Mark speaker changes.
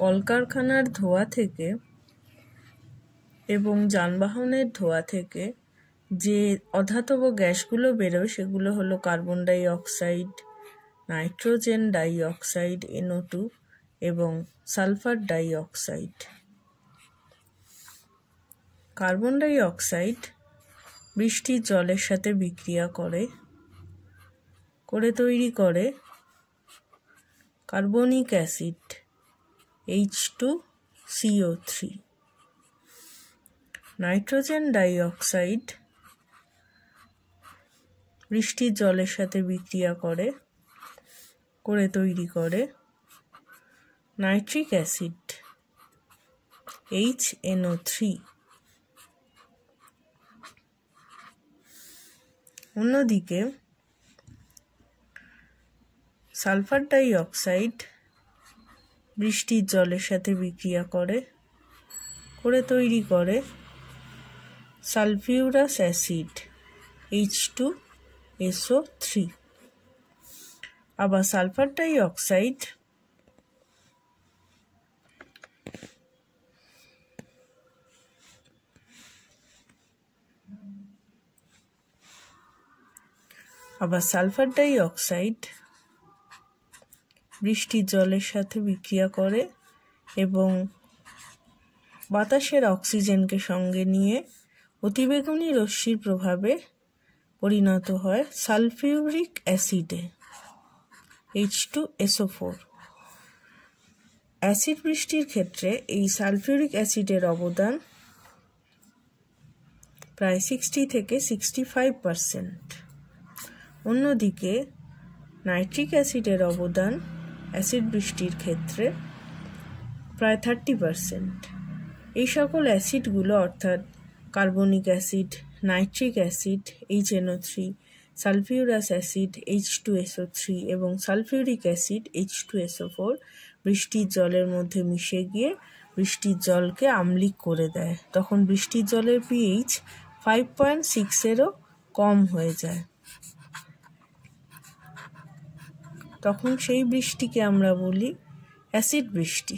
Speaker 1: কলকারখানার ধোঁয়া থেকে এবং যানবাহনের ধোঁয়া থেকে যে অধাতব গ্যাসগুলো বেরোয় সেগুলো হলো carbon die oxide, nitrogen die oxide NO2 এবং sulphur die oxide. Carbon die oxide বৃষ্টির জলের সাথে বিক্রিয়া করে তৈরি করে carbonic acid H2CO3। Nitrogen die oxide বৃষ্টির জলের সাথে বিক্রিয়া করে তৈরি করে নাইট্রিক অ্যাসিড HNO3। অন্যদিকে সালফার ডাই অক্সাইড বৃষ্টির জলের সাথে বিক্রিয়া করে তৈরি করে সালফিউরাস অ্যাসিড H2SO3। আবার সালফার ডাই অক্সাইড বৃষ্টির জলের সাথে বিক্রিয়া করে এবং বাতাসের অক্সিজেনকে সঙ্গে নিয়ে অতিবেগুনি রশ্মির প্রভাবে পরিণত হয় সালফিউরিক অ্যাসিডে H2SO4। অ্যাসিড বৃষ্টির ক্ষেত্রে এই সালফিউরিক অ্যাসিডের অবদান প্রায় 60 থেকে 65%। অন্যদিকে নাইট্রিক অ্যাসিডের অবদান অ্যাসিড বৃষ্টির ক্ষেত্রে প্রায় 30%। এই সকল অ্যাসিডগুলো অর্থাৎ carbonic acid, nitric acid HNO3, sulphurous acid H2SO3 এবং সালফিউরিক অ্যাসিড H2SO4 বৃষ্টির জলের মধ্যে মিশে গিয়ে বৃষ্টির জলকে আম্লিক করে দেয়। তখন বৃষ্টির জলের pH 5.6-এরও কম হয়ে যায়। তখন সেই বৃষ্টিকে আমরা বলি অ্যাসিড বৃষ্টি।